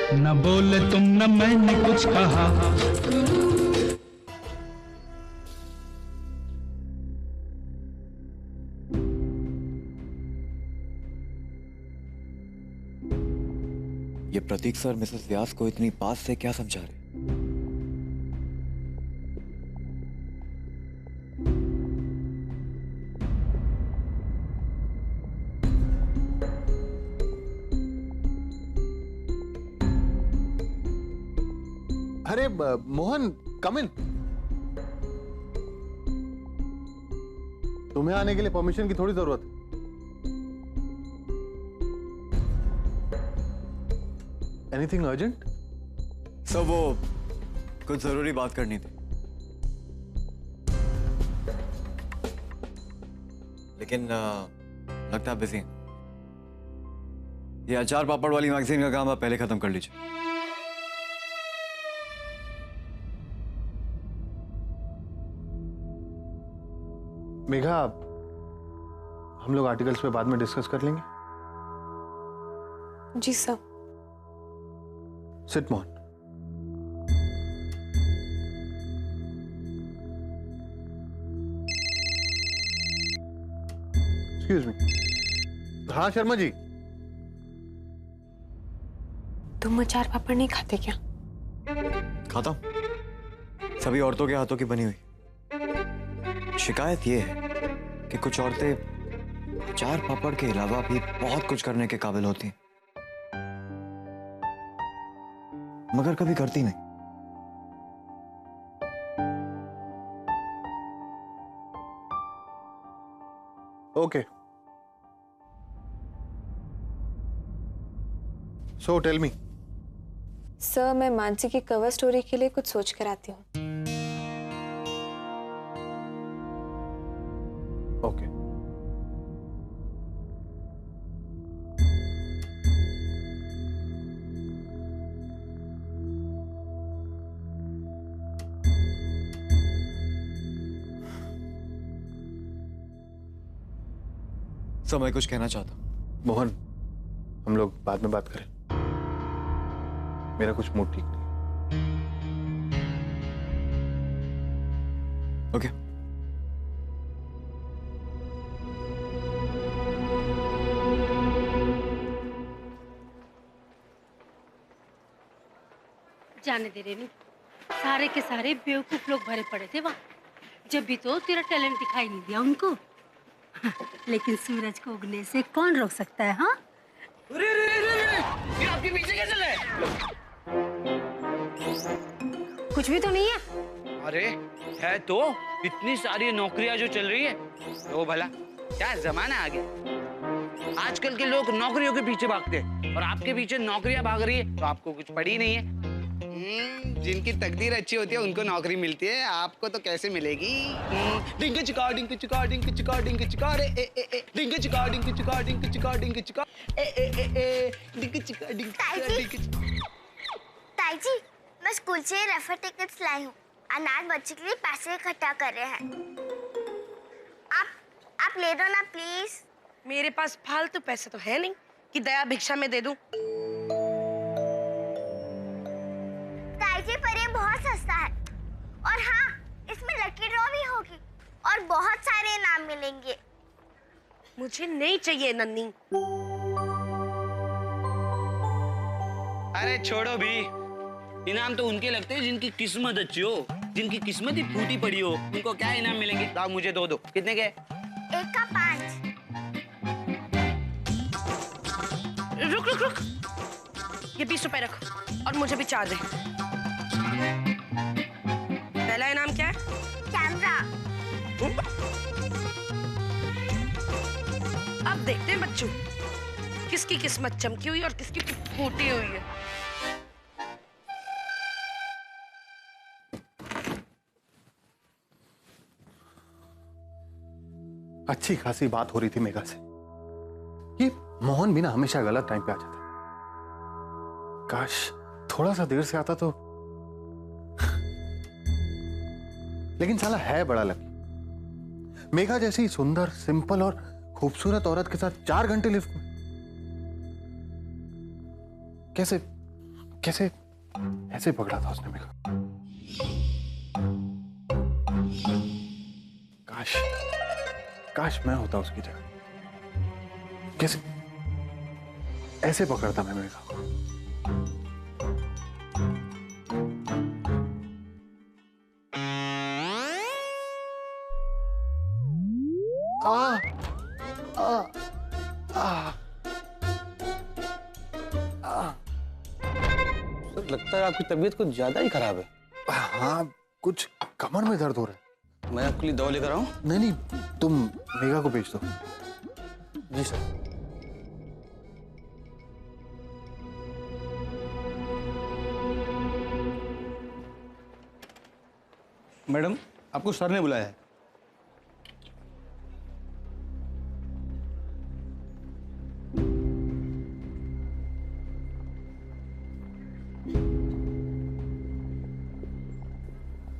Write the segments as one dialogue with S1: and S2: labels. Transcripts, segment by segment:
S1: न बोले तुम न मैंने कुछ कहा।
S2: ये प्रतीक सर मिसेस व्यास को इतनी पास से क्या समझा रहे?
S3: अरे मोहन, कम इन। तुम्हें आने के लिए परमिशन की थोड़ी जरूरत है। Anything urgent?
S2: सर वो कुछ जरूरी बात करनी थी, लेकिन लगता है बिजी हैं। ये अचार पापड़ वाली मैगजीन का काम आप पहले खत्म कर लीजिए।
S3: मेघा, हम लोग आर्टिकल्स पे बाद में डिस्कस कर लेंगे।
S4: जी sir.
S3: Sit Mohan. Excuse me. हाँ शर्मा जी।
S4: तुम अचार पापड़ नहीं खाते क्या?
S2: खाता हूं, सभी औरतों के हाथों की बनी हुई। शिकायत यह है कि कुछ औरतें अचार पापड़ के अलावा भी बहुत कुछ करने के काबिल होती हैं, मगर कभी करती नहीं।
S3: Okay, so tell me.
S4: Sir, मैं मानसी की कवर स्टोरी के लिए कुछ सोच कर आती हूँ।
S3: ओके।
S2: सर मैं कुछ कहना चाहता हूं।
S3: मोहन, हम लोग बाद में बात करें। मेरा कुछ मूड ठीक नहीं।
S2: ओके।
S5: जाने दे रेनू, सारे के सारे बेवकूफ लोग भरे पड़े थे वहाँ। जब भी तो तेरा टैलेंट दिखाई नहीं दिया उनको। लेकिन सूरज को उगने से कौन रोक सकता है? हाँ,
S6: ये आपके पीछे क्या चल रहा है?
S5: कुछ भी तो नहीं है।
S6: अरे है तो, इतनी सारी नौकरियां जो चल रही है तो भला क्या जमाना आ गया। आजकल के लोग नौकरियों के पीछे भागते हैं और आपके पीछे नौकरियां भाग रही है तो आपको कुछ पड़ी नहीं है। जिनकी तकदीर अच्छी होती है उनको नौकरी मिलती है, आपको तो कैसे मिलेगी? डिंग चिका डिंग चिका डिंग चिका डिंग चिका रे ए ए ए डिंग चिका डिंग चिका डिंग चिका डिंग चिका ए ए ए ए डिंग चिका डिंग चिका।
S7: ताई जी, मैं स्कूल से रेफर टिकट्स लाई हूँ। अनाथ बच्चे के लिए पैसे इकट्ठा कर रहे हैं। आप ले दो ना प्लीज।
S8: मेरे पास फालतू पैसे तो है नहीं कि दया भिक्षा में दे दूं।
S7: ताई जी, पर ये बहुत सस्ता है। और हाँ, इसमें लकी ड्रॉ भी होगी और बहुत सारे इनाम मिलेंगे।
S8: मुझे नहीं चाहिए नन्नी।
S6: अरे छोड़ो भी, इनाम तो उनके लगते हैं जिनकी किस्मत अच्छी हो, जिनकी किस्मत ही फूटी पड़ी हो। उनको क्या इनाम मिलेंगे? लाओ मुझे दो। कितने के?
S7: एक का 5।
S8: रुक, ये 20 रुपए रख और मुझे भी 4 दे। पहला इनाम क्या है?
S7: कैमरा।
S8: अब देखते हैं बच्चों, किसकी किस्मत चमकी हुई और किसकी फूटी हुई है।
S3: अच्छी खासी बात हो रही थी मेघा से। ये मोहन भी ना हमेशा गलत टाइम पे आ जाता है। काश थोड़ा सा देर से आता तो। लेकिन साला है बड़ा लकी। मेघा जैसी सुंदर, सिंपल और खूबसूरत औरत के साथ 4 घंटे लिफ्ट में। कैसे ऐसे पकड़ा था उसने मेरे को? काश काश मैं होता उसकी जगह। कैसे ऐसे पकड़ता मैं मेरे को?
S9: लगता है आपकी तबीयत कुछ ज्यादा ही खराब है।
S3: हाँ, कुछ कमर में दर्द हो रहा है।
S9: मैं आपके लिए दवा लेकर आऊं?
S3: नहीं नहीं, तुम मेघा को भेज दो।
S9: जी सर। मैडम, आपको सर ने बुलाया है।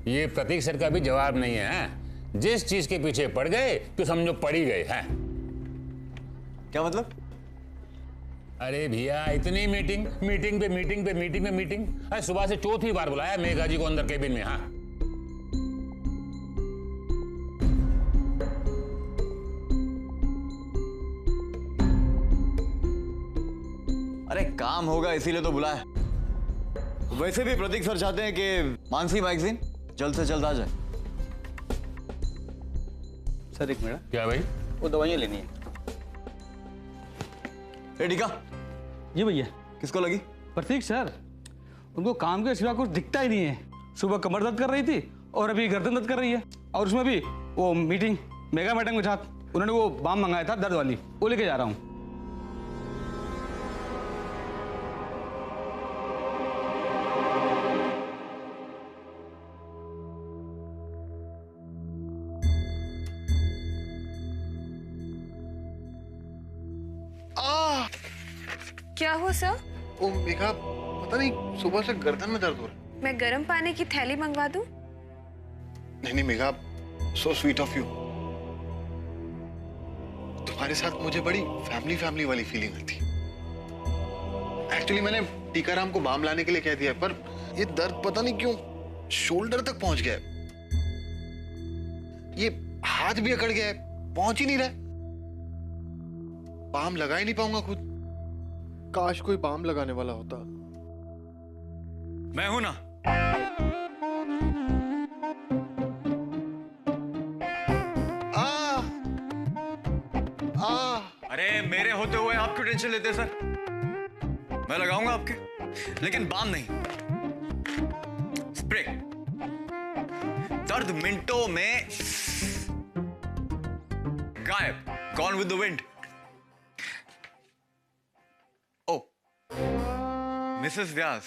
S10: ये प्रतीक सर का भी जवाब नहीं है, हैं? जिस चीज के पीछे पड़ गए तो समझो पड़ ही गए हैं।
S2: क्या मतलब?
S10: अरे भैया, इतनी मीटिंग मीटिंग पे मीटिंग पे मीटिंग पे मीटिंग, अरे सुबह से चौथी बार बुलाया मेघा जी को अंदर केबिन में। हाँ,
S2: अरे काम होगा इसीलिए तो बुलाया। वैसे भी प्रतीक सर चाहते हैं कि मानसी मैगजीन जल्द से जल्द आ जाए।
S9: सर एक मिनट।
S10: क्या भाई?
S9: वो दवाइयाँ लेनी है।
S2: ए टीका,
S9: जी भैया।
S2: किसको लगी?
S9: प्रतीक सर, उनको काम के सिवा कुछ दिखता ही नहीं है। सुबह कमर दर्द कर रही थी और अभी गर्दन दर्द कर रही है, और उसमें भी वो मीटिंग मेगा मैडम के साथ उन्होंने वो बाम मंगाया था दर्द वाली, वो लेके जा रहा हूँ।
S4: क्या हो सर?
S3: ओ मेघा, पता नहीं सुबह से गर्दन में दर्द हो रहा है।
S4: मैं गर्म पानी की थैली मंगवा दूं?
S3: नहीं नहीं Megha, so sweet of you. तुम्हारे साथ मुझे बड़ी फैमिली फैमिली वाली फीलिंग आती। एक्चुअली मैंने टीकाराम को बाम लाने के लिए कह दिया, पर ये दर्द पता नहीं क्यों शोल्डर तक पहुंच गया है। ये हाथ भी अकड़ गया है, पहुंच ही नहीं रहा। बाम लगा ही नहीं पाऊंगा खुद। काश कोई बाम लगाने वाला होता।
S2: मैं हूं ना। अरे मेरे होते हुए आप क्यों टेंशन लेते हैं सर? मैं लगाऊंगा आपके, लेकिन बाम नहीं, स्प्रे। दर्द मिनटों में गायब, गॉन विद द विंड। ओ मिसेस व्यास,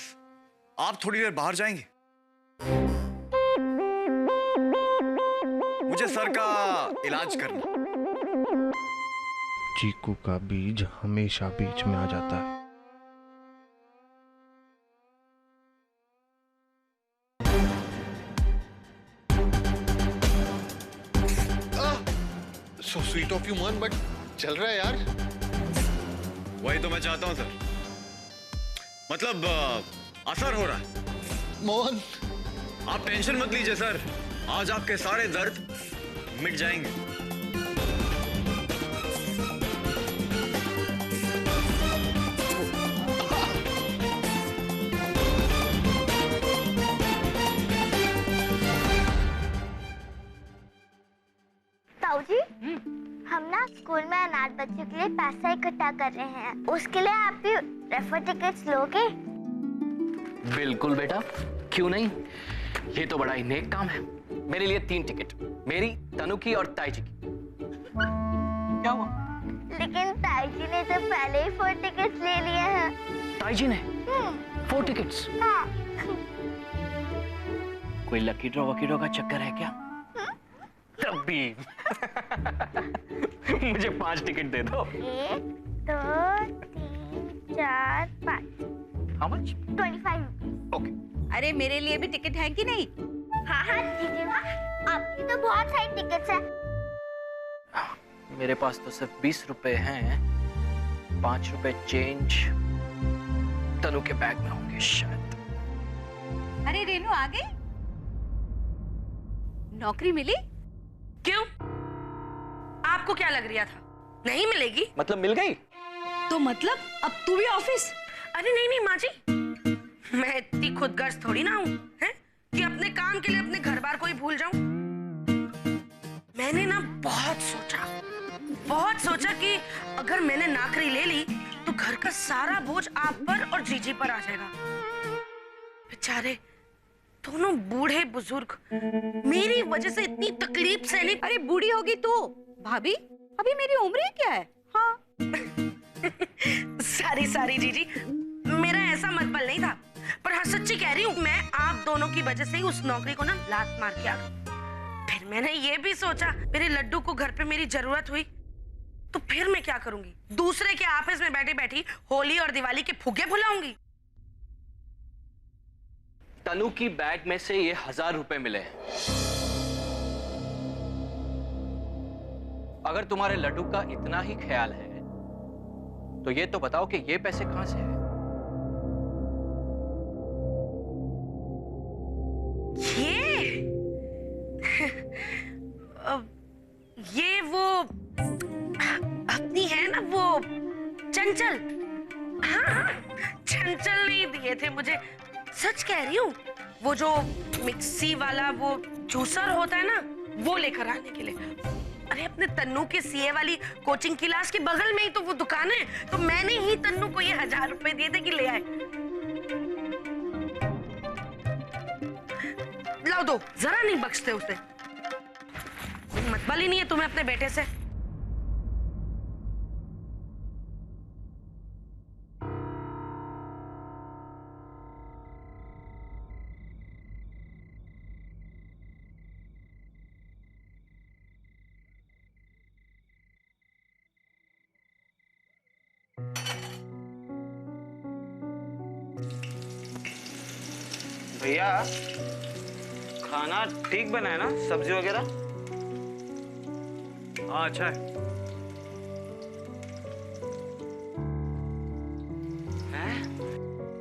S2: आप थोड़ी देर बाहर जाएंगे? मुझे सर का इलाज करना।
S11: चीकू का बीज हमेशा बीच में आ जाता है।
S3: सो स्वीट ऑफ यू मन, बट चल रहा है यार।
S2: वही तो मैं चाहता हूं सर, मतलब असर हो रहा है।
S3: मोहन,
S2: आप टेंशन मत लीजिए सर, आज आपके सारे दर्द मिट जाएंगे।
S7: ताऊ जी, हम ना स्कूल में अनाथ बच्चों के लिए पैसा इकट्ठा कर रहे हैं। उसके लिए आप भी रेफर टिकट्स लोगे?
S12: बिल्कुल बेटा, क्यों नहीं। ये तो बड़ा ही नेक काम है। मेरे लिए 3 टिकट, मेरी, तनु की और ताई जी की। क्या हुआ?
S7: लेकिन ताई जी ने तो पहले ही 4 टिकट्स ले लिए हैं।
S12: ताई जी ने 4 टिकट्स?
S7: हाँ।
S12: कोई लकी ड्रॉ वकी ड्रॉ का चक्कर है क्या? तब भी मुझे 5 टिकट दे दो।
S7: 1 2 3 4 5।
S12: How much?
S7: 25 रुपीस।
S12: ओके।
S8: अरे मेरे लिए भी टिकट है कि नहीं?
S7: हाँ हाँ दीजिए माँ, आपकी तो बहुत सारी टिकट्स हैं।
S12: मेरे पास तो सिर्फ 20 रुपए हैं। 5 रुपए चेंज तनु के बैग में होंगे शायद।
S8: अरे रेनू आ गई? नौकरी मिली? क्यों? आपको क्या लग रहा था नहीं मिलेगी?
S12: मतलब मिल गई?
S8: तो मतलब अब तू भी ऑफिस? अरे नहीं नहीं माँ जी, मैं इतनी खुदगर्ज थोड़ी ना हूँ हैं कि अपने काम के लिए अपने घर बार को ही भूल जाऊं। मैंने ना बहुत सोचा कि अगर मैंने नौकरी ले ली तो घर का सारा बोझ आप पर और जीजी पर आ जाएगा। बेचारे दोनों बूढ़े बुजुर्ग मेरी वजह से इतनी तकलीफ सहनी। अरे बूढ़ी होगी तो भाभी, अभी मेरी उम्र ही क्या है? हाँ सारी जीजी, मेरा ऐसा मतबल नहीं था, पर हाँ सच्ची कह रही हूँ, मैं आप दोनों की वजह से ही उस नौकरी को ना लात मार के आ गई। फिर मैंने ये भी सोचा मेरे लड्डू को घर पे मेरी जरूरत हुई तो फिर मैं क्या करूंगी? दूसरे के ऑफिस में बैठी बैठी होली और दिवाली के फुग्गे भुलाऊंगी।
S12: तनु की बैग में से ये 1000 रुपए मिले हैं। अगर तुम्हारे लड्डू का इतना ही ख्याल है तो ये तो बताओ कि ये पैसे कहां से हैं?
S8: ये वो अपनी है ना वो चंचल। हाँ चंचल नहीं दिए थे मुझे, सच कह रही हूँ। वो जो मिक्सी वाला वो जूसर होता है ना, वो लेकर आने के लिए। अरे अपने तन्नू के सीए वाली कोचिंग क्लास के बगल में ही तो वो दुकान है, तो मैंने ही तन्नू को ये 1000 रुपए दिए थे कि ले आए। लाओ दो, जरा नहीं बख्शते उसे। मतबल ही नहीं है तुम्हें अपने बेटे से।
S6: भैया खाना ठीक बना है ना, सब्जी वगैरह? हाँ अच्छा है।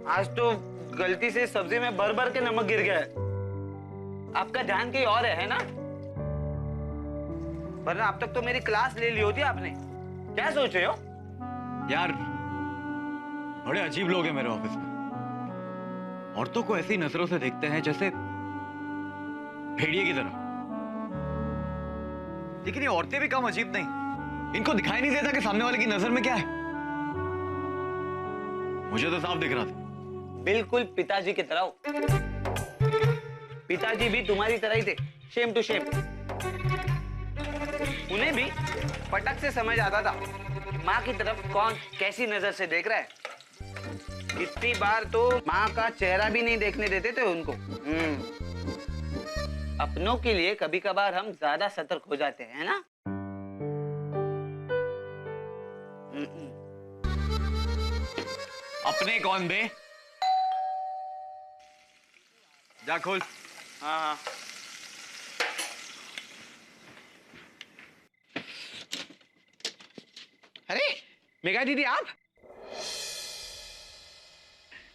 S6: आज तो गलती से सब्जी में भर के नमक गिर गया है। आपका ध्यान कहीं और है ना? वरना अब तक तो मेरी क्लास ले ली होती आपने। क्या सोच रहे हो?
S2: यार बड़े अजीब लोग हैं मेरे ऑफिस में। औरतों को ऐसी नजरों से देखते हैं जैसे भेड़िए की तरह। लेकिन ये औरतें भी कम अजीब नहीं। इनको दिखाई नहीं देता कि सामने वाले की नजर में क्या है। मुझे तो साफ दिख रहा था।
S6: बिल्कुल पिताजी की तरह हो। पिताजी भी तुम्हारी तरह ही थे, शेम टू शेम। उन्हें भी पटक से समझ आता था माँ की तरफ कौन कैसी नजर से देख रहा है। कितनी बार तो माँ का चेहरा भी नहीं देखने देते थे उनको। अपनों के लिए कभी कभार हम ज्यादा सतर्क हो जाते हैं ना।
S2: अपने कौन बे? जा खोल।
S6: हाँ हाँ। अरे मेघा दीदी, आप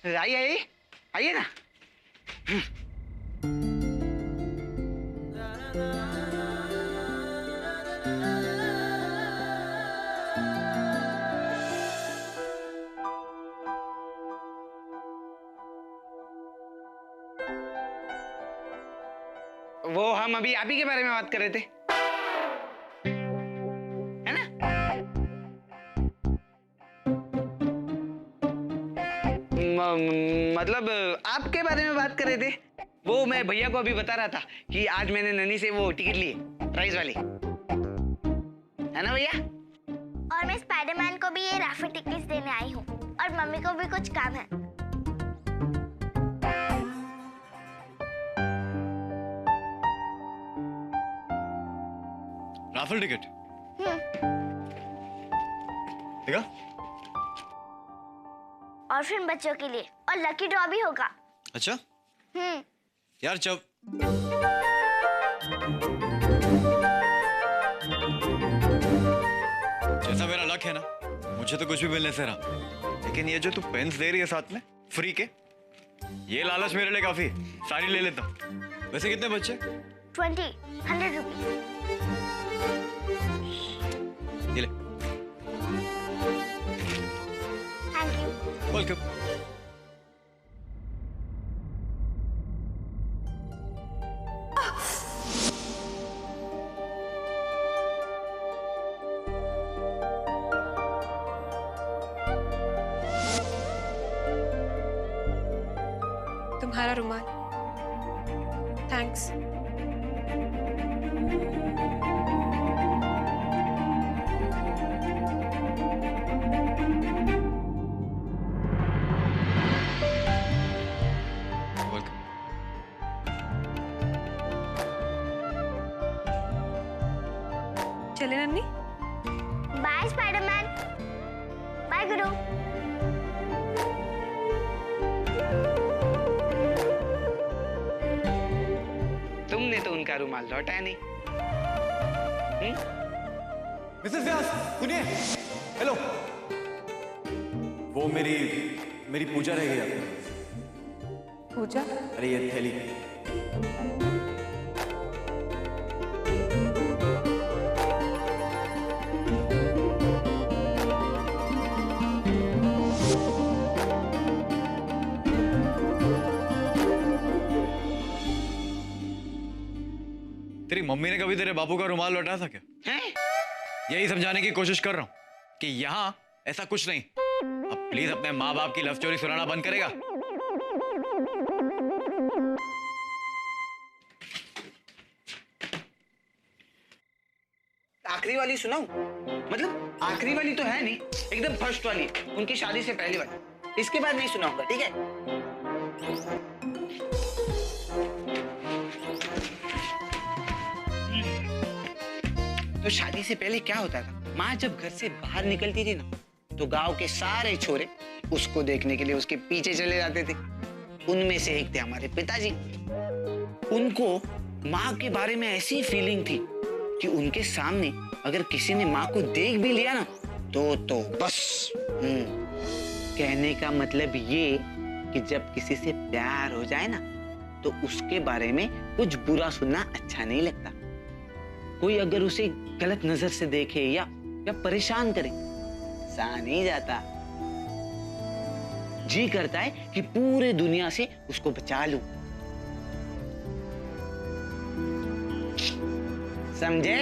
S6: आइए आइए ना। वो हम अभी आप ही के बारे में बात कर रहे थे, है ना? मतलब आपके बारे में बात कर रहे थे। वो मैं भैया को अभी बता रहा था कि आज मैंने ननी से वो टिकट ली है, प्राइस वाली, है ना भैया?
S7: और मैं स्पाइडरमैन को भी ये राफी टिकट्स देने आई हूँ, और मम्मी को भी कुछ काम है।
S2: Rafale ticket? देखा?
S7: और फिर बच्चों के लिए, और लकी ड्रॉ भी होगा।
S2: अच्छा? यार जब जैसा मेरा लक है ना, मुझे तो कुछ भी मिलने से रहा। लेकिन ये जो तू पेन्स दे रही है साथ में फ्री के, ये लालच मेरे लिए काफी, सारी ले लेता हूँ। वैसे कितने बच्चे?
S7: 100 रुपीज।
S2: ये ले।
S7: Thank you.
S2: वेलकम।
S4: तुम्हारा रुमाल। थैंक्स। चले नन्नी।
S7: Bye Spiderman. बाय गुरु।
S6: तुमने तो उनका रुमाल लौटाया नहीं।
S2: मिसेस व्यास सुनिए। हेलो। वो मेरी पूजा रह गई।
S4: पूजा?
S2: अरे ये थैली। तेरी मम्मी ने कभी तेरे बापू का रुमाल लौटाया था क्या? यही समझाने की कोशिश कर रहा हूं कि यहाँ ऐसा कुछ नहीं। अब प्लीज अपने माँ बाप की लव स्टोरी सुनाना बंद करेगा?
S6: आखिरी वाली सुनाऊं? मतलब आखिरी वाली तो है नहीं, एकदम फर्स्ट वाली, उनकी शादी से पहली वाली। इसके बाद नहीं सुनाऊंगा, ठीक है? तो शादी से पहले क्या होता था, माँ जब घर से बाहर निकलती थी ना, तो गांव के सारे छोरे उसको देखने के लिए उसके पीछे चले जाते थे। उनमें से एक थे हमारे पिताजी। उनको माँ के बारे में ऐसी फीलिंग थी कि उनके सामने अगर किसी ने माँ को देख भी लिया ना तो बस। कहने का मतलब ये कि जब किसी से प्यार हो जाए ना तो उसके बारे में कुछ बुरा सुनना अच्छा नहीं लगता। कोई अगर उसे गलत नजर से देखे या परेशान करे, सहा नहीं जाता। जी करता है कि पूरे दुनिया से उसको बचा लूं। समझे?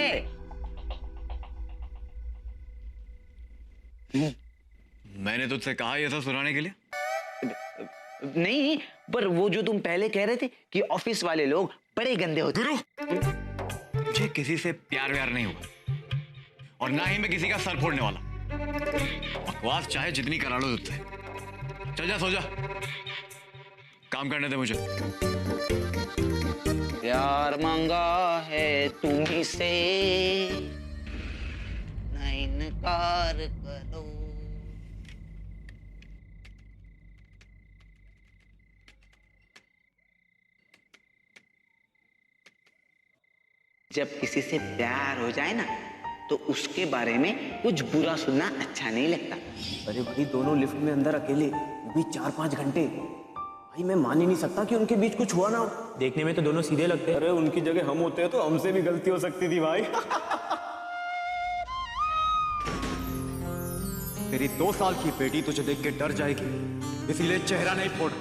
S2: मैंने तुझसे कहा ये सब सुनाने के लिए?
S6: नहीं, पर वो जो तुम पहले कह रहे थे कि ऑफिस वाले लोग बड़े गंदे होते।
S2: गुरु, मुझे किसी से प्यार व्यार नहीं हुआ और ना ही मैं किसी का सर फोड़ने वाला। बकवास चाहे जितनी करा लो तुझसे। चल जा, सो जा, काम करने दे मुझे।
S6: प्यार मांगा है तुम्ही से, ना इनकार करो। जब किसी से प्यार हो जाए ना तो उसके बारे में कुछ बुरा सुनना अच्छा नहीं लगता।
S13: अरे भाई, दोनों लिफ्ट में अंदर अकेले, वो भी 4-5 घंटे। भाई मैं मान ही नहीं सकता कि उनके बीच कुछ हुआ ना हो। देखने में तो दोनों सीधे लगते हैं। अरे उनकी जगह हम होते हैं तो हमसे भी गलती हो सकती थी भाई।
S2: तेरी 2 साल की बेटी तुझे देख के डर जाएगी, इसीलिए चेहरा नहीं फोड़।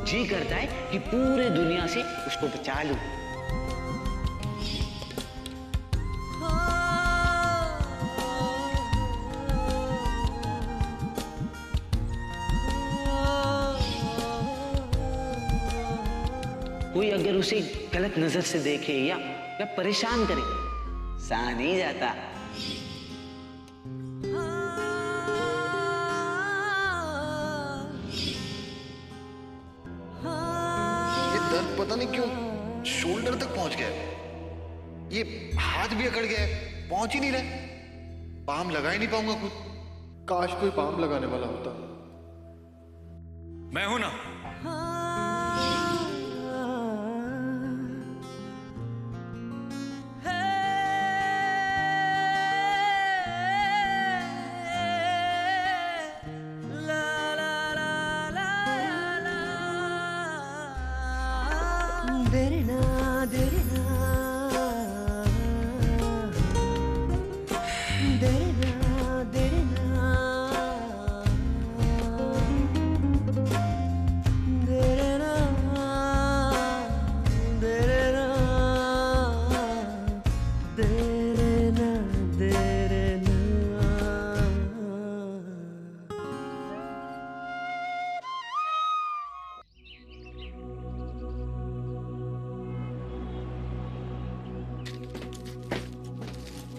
S6: जी करता है कि पूरे दुनिया से उसको बचा लूं। कोई अगर उसे गलत नजर से देखे या परेशान करे, सहा नहीं जाता।
S3: दर्द पता नहीं क्यों शोल्डर तक पहुंच गया। ये हाथ भी अकड़ गया है, पहुंच ही नहीं रहा। पाम लगा ही नहीं पाऊंगा खुद। काश कोई पाम लगाने वाला होता।
S2: मैं हूं ना।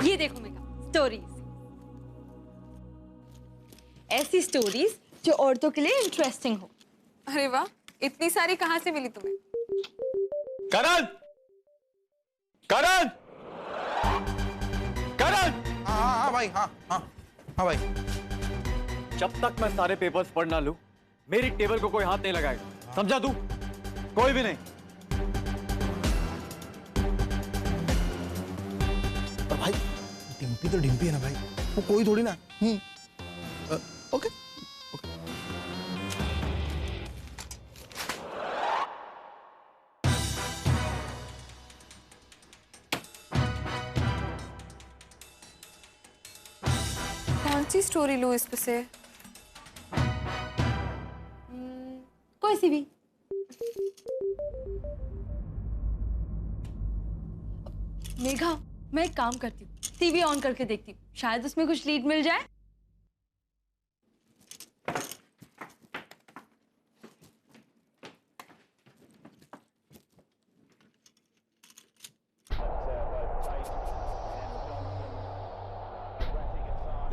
S14: ये देखो मेघा, स्टोरीज। ऐसी स्टोरीज जो औरतों के लिए इंटरेस्टिंग हो।
S4: अरे वाह, इतनी सारी कहाँ से मिली तुम्हें?
S2: करण! करण! करण!
S15: हाँ भाई, हाँ भाई।
S2: जब तक मैं सारे पेपर्स पढ़ ना लूं, मेरी टेबल को कोई हाथ नहीं लगाएगा, समझा तू? कोई भी नहीं।
S15: पर भाई डिम्पी तो डिम्पी है ना भाई, वो कोई थोड़ी ना। ओके।
S4: कौन सी स्टोरी लूं इस पे से?
S14: कोई सी भी। मेघा, मैं एक काम करती हूँ, टीवी ऑन करके देखती हूँ, शायद उसमें कुछ लीड मिल जाए।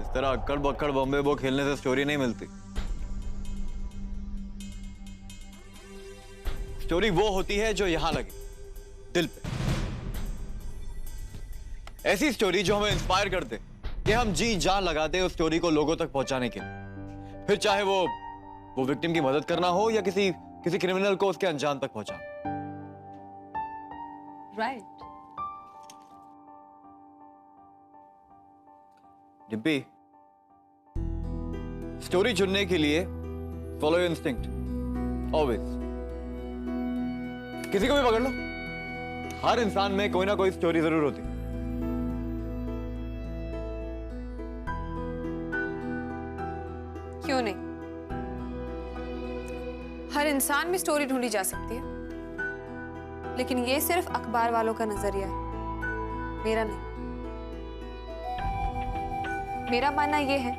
S2: इस तरह अक्कड़ बक्कड़ बॉम्बे बो खेलने से स्टोरी नहीं मिलती। स्टोरी वो होती है जो यहां लगे, दिल पे। ऐसी स्टोरी जो हमें इंस्पायर कर दे कि हम जी जान लगा दे उस स्टोरी को लोगों तक पहुंचाने के लिए, फिर चाहे वो विक्टिम की मदद करना हो या किसी क्रिमिनल को उसके अंजाम तक पहुंचाना।
S14: राइट।
S2: डिम्पी, स्टोरी चुनने के लिए फॉलो योर इंस्टिंक्ट ऑलवेज। किसी को भी पकड़ लो, हर इंसान में कोई ना कोई स्टोरी जरूर होती।
S4: क्यों नहीं? हर इंसान में स्टोरी ढूंढी जा सकती है, लेकिन ये सिर्फ अखबार वालों का नजरिया है, मेरा नहीं। मेरा मानना यह है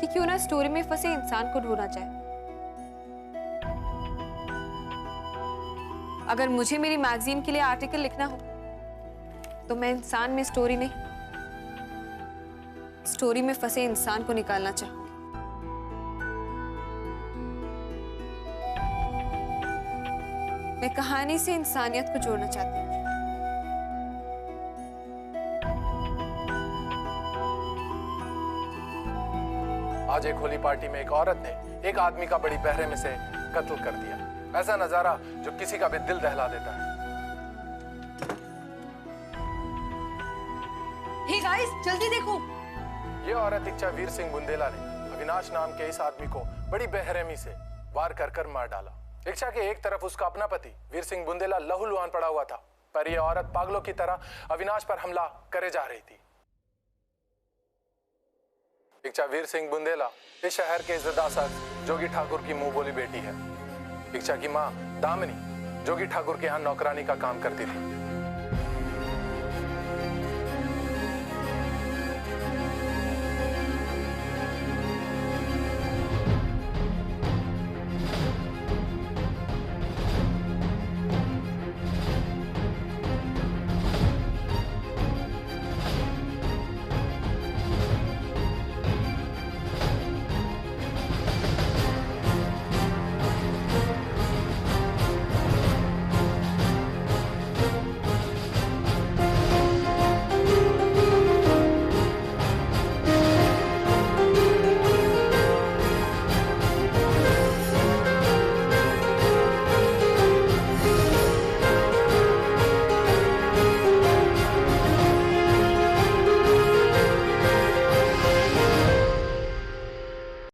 S4: कि क्यों ना स्टोरी में फंसे इंसान को ढूंढा जाए। अगर मुझे मेरी मैगजीन के लिए आर्टिकल लिखना हो तो मैं इंसान में स्टोरी नहीं, स्टोरी में फंसे इंसान को निकालना चाहूंगी। मैं कहानी से इंसानियत को जोड़ना चाहती हूँ।
S11: आज एक होली पार्टी में एक औरत ने एक आदमी का बड़ी बहरे में से कत्ल कर दिया। ऐसा नजारा जो किसी का भी दिल दहला देता है।
S14: हे गाइस, जल्दी देखो।
S11: ये औरत इच्छा वीर सिंह बुंदेला ने अविनाश नाम के इस आदमी को बड़ी बेरहमी से वार कर मार डाला। इच्छा के एक तरफ उसका अपना पति वीर सिंह बुंदेला लहूलुहान पड़ा हुआ था, पर यह औरत पागलों की तरह अविनाश पर हमला करे जा रही थी। इच्छा वीर सिंह बुंदेला इस शहर के इज्जतदार शख्स जोगी ठाकुर की मुंह बोली बेटी है। इच्छा की मां दामिनी जोगी ठाकुर के यहाँ नौकरानी का काम करती थी।